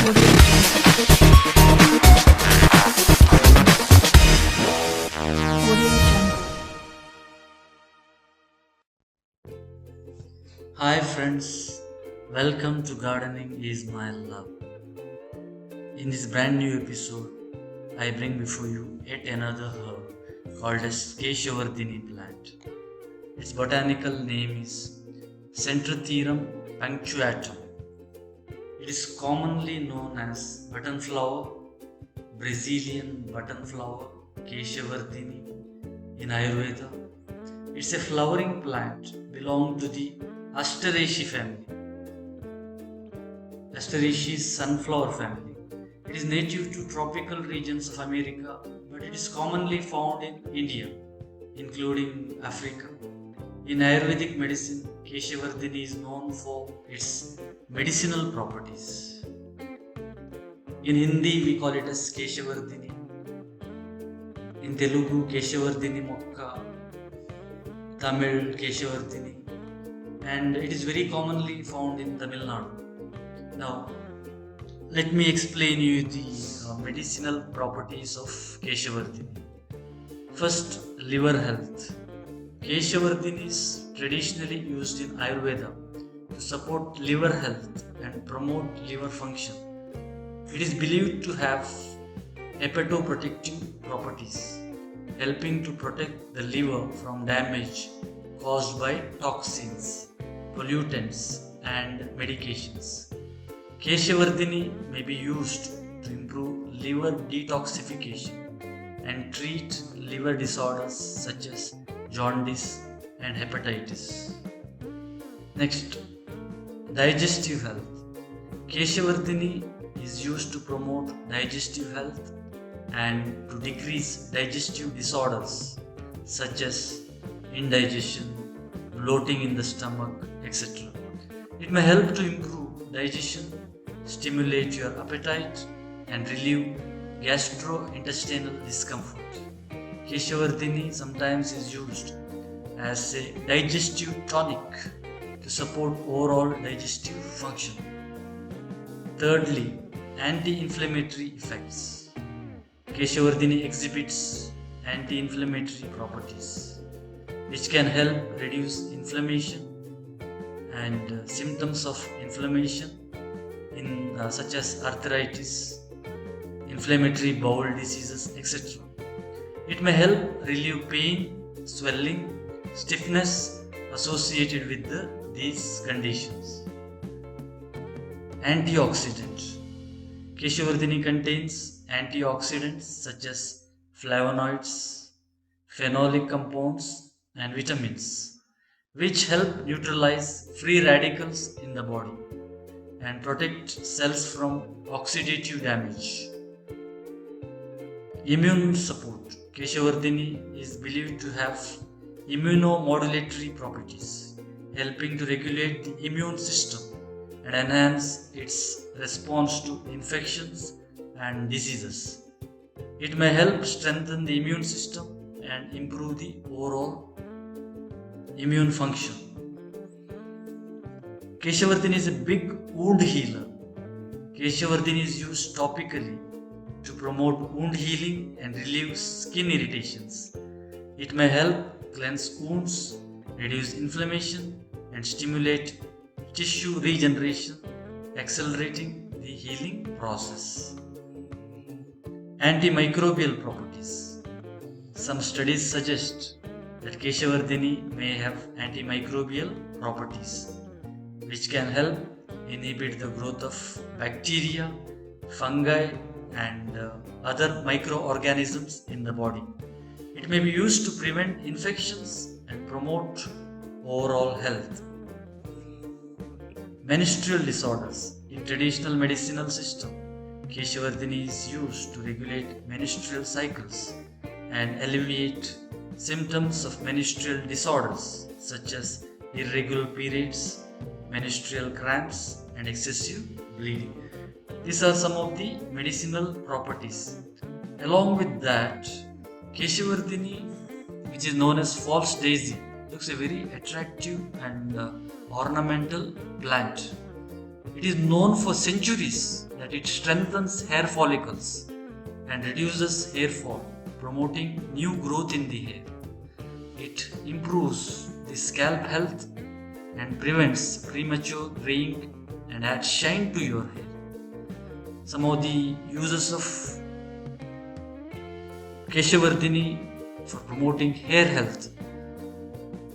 Hi friends, welcome to Gardening is My Love. In this brand new episode, I bring before you yet another herb called as Keshavardhini plant. Its botanical name is Centrotherum punctuatum. It is commonly known as button flower, Brazilian button flower, Keshavardhini in Ayurveda. It's a flowering plant belonging to the Asteraceae family. Asteraceae sunflower family. It is native to tropical regions of America, but it is commonly found in India, including Africa. In Ayurvedic medicine, Keshavardhini is known for its medicinal properties. In Hindi, we call it as Keshavardhini. In Telugu, Keshavardhini Mokka, Tamil, Keshavardhini, and it is very commonly found in Tamil Nadu. Now, let me explain you the medicinal properties of Keshavardhini. First, liver health. Keshavardhini is traditionally used in Ayurveda to support liver health and promote liver function. It is believed to have hepatoprotective properties, helping to protect the liver from damage caused by toxins, pollutants, and medications. Keshavardhini may be used to improve liver detoxification and treat liver disorders such as jaundice and hepatitis. Next, digestive health. Keshavardhini is used to promote digestive health and to decrease digestive disorders such as indigestion, bloating in the stomach, etc. It may help to improve digestion, stimulate your appetite, and relieve gastrointestinal discomfort. Keshavardhini sometimes is used as a digestive tonic to support overall digestive function. Thirdly, anti-inflammatory effects. Keshavardhini exhibits anti-inflammatory properties which can help reduce inflammation and symptoms of inflammation in such as arthritis, inflammatory bowel diseases, etc. It may help relieve pain, swelling, stiffness associated with these conditions. Antioxidant. Keshavardhini contains antioxidants such as flavonoids, phenolic compounds, and vitamins, which help neutralize free radicals in the body and protect cells from oxidative damage. Immune support. Keshavardhini is believed to have immunomodulatory properties, helping to regulate the immune system and enhance its response to infections and diseases. It may help strengthen the immune system and improve the overall immune function. Keshavardhini is a big wound healer. Keshavardhini is used topically to promote wound healing and relieve skin irritations. It may help cleanse wounds, reduce inflammation, and stimulate tissue regeneration, accelerating the healing process. Antimicrobial properties. Some studies suggest that Keshavardhini may have antimicrobial properties which can help inhibit the growth of bacteria, fungi, and other microorganisms in the body. It may be used to prevent infections and promote overall health. Menstrual disorders. In traditional medicinal system, Keshavardhini is used to regulate menstrual cycles and alleviate symptoms of menstrual disorders such as irregular periods, menstrual cramps, and excessive bleeding. These are some of the medicinal properties. Along with that, Keshavardhini, which is known as false daisy, looks a very attractive and ornamental plant. It is known for centuries that it strengthens hair follicles and reduces hair fall, promoting new growth in the hair. It improves the scalp health and prevents premature graying and adds shine to your hair. Some of the uses of Keshavardhini for promoting hair health: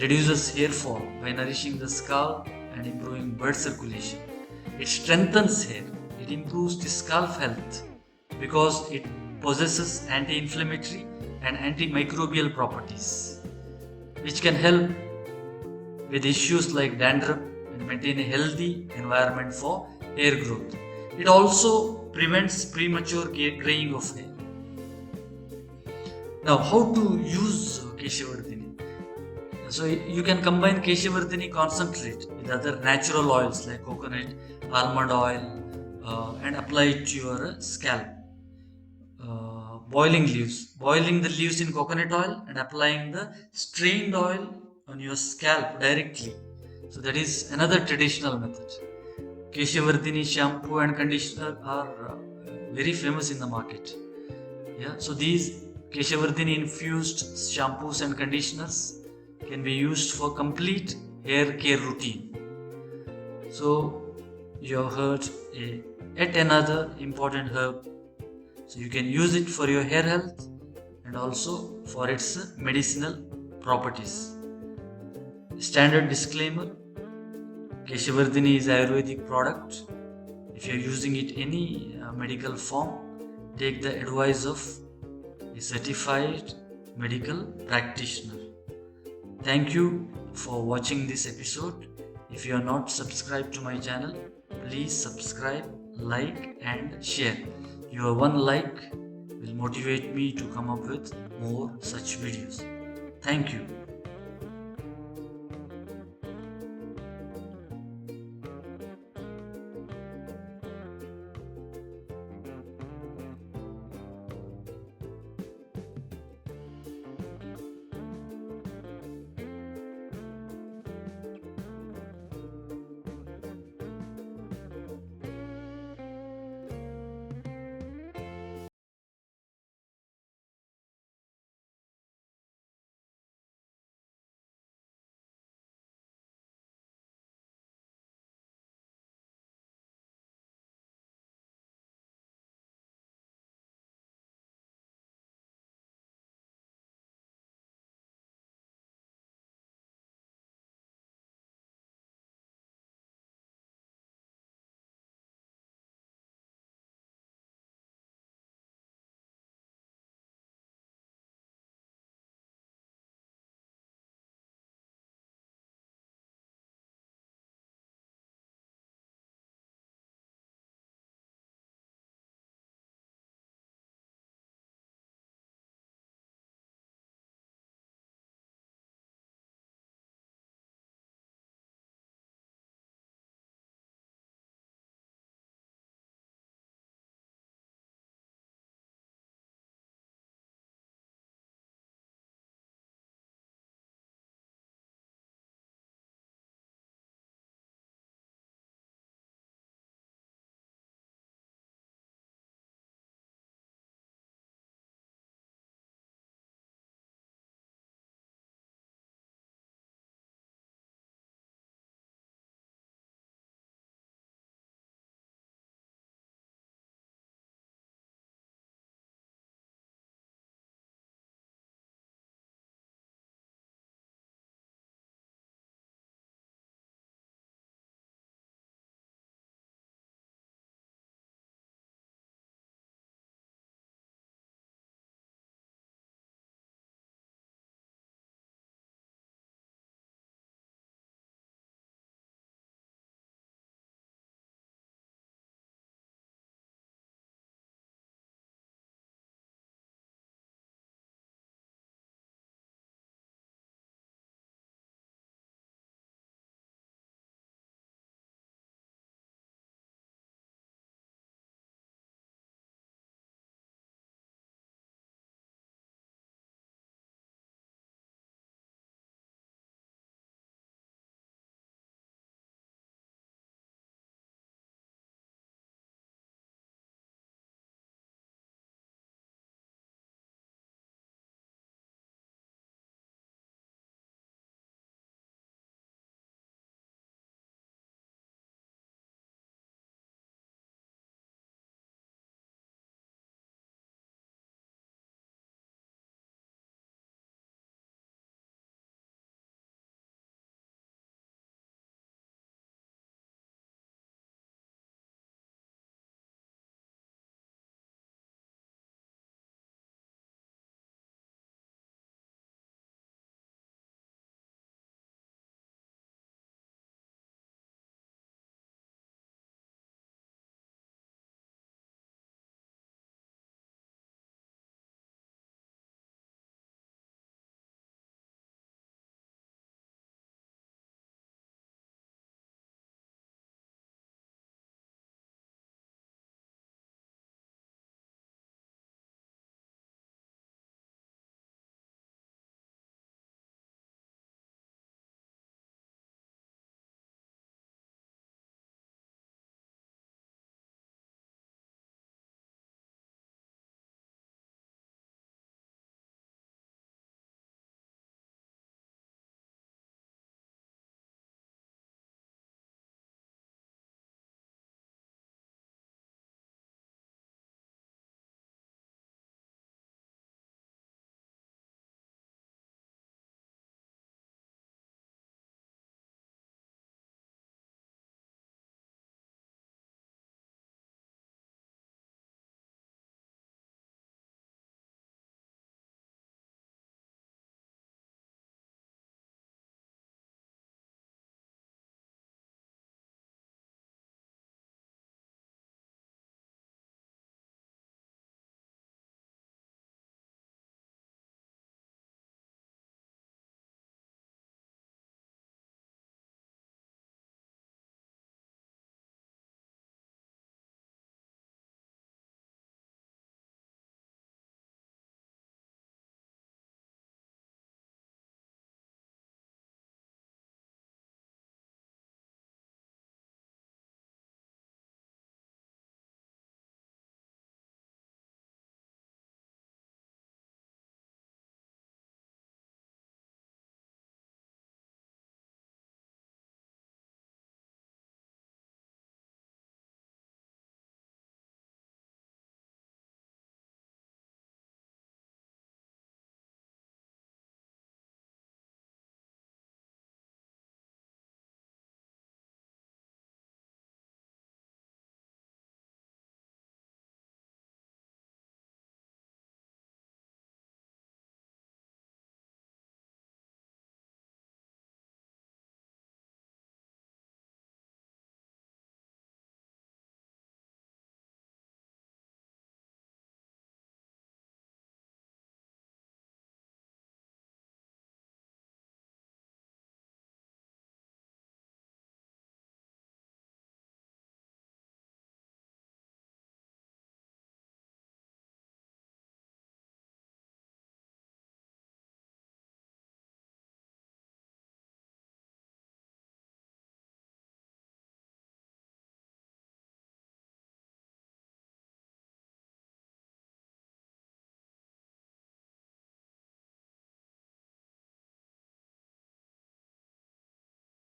reduces hair fall by nourishing the scalp and improving blood circulation. It strengthens hair. It improves the scalp health because it possesses anti-inflammatory and antimicrobial properties, which can help with issues like dandruff and maintain a healthy environment for hair growth. It also prevents premature graying of hair. Now, how to use Keshavardhini? So you can combine Keshavardhini concentrate with other natural oils like coconut, almond oil, and apply it to your scalp. Boiling the leaves in coconut oil and applying the strained oil on your scalp directly. So that is another traditional method. Keshavardhini shampoo and conditioner are very famous in the market. So these Keshavardhini infused shampoos and conditioners can be used for complete hair care routine. So you have heard yet another important herb. So you can use it for your hair health and also for its medicinal properties. Standard disclaimer: Keshavardhini is Ayurvedic product. If you are using it in any medical form, take the advice of a certified medical practitioner. Thank you for watching this episode. If you are not subscribed to my channel, please subscribe, like and share. Your one like will motivate me to come up with more such videos. Thank you.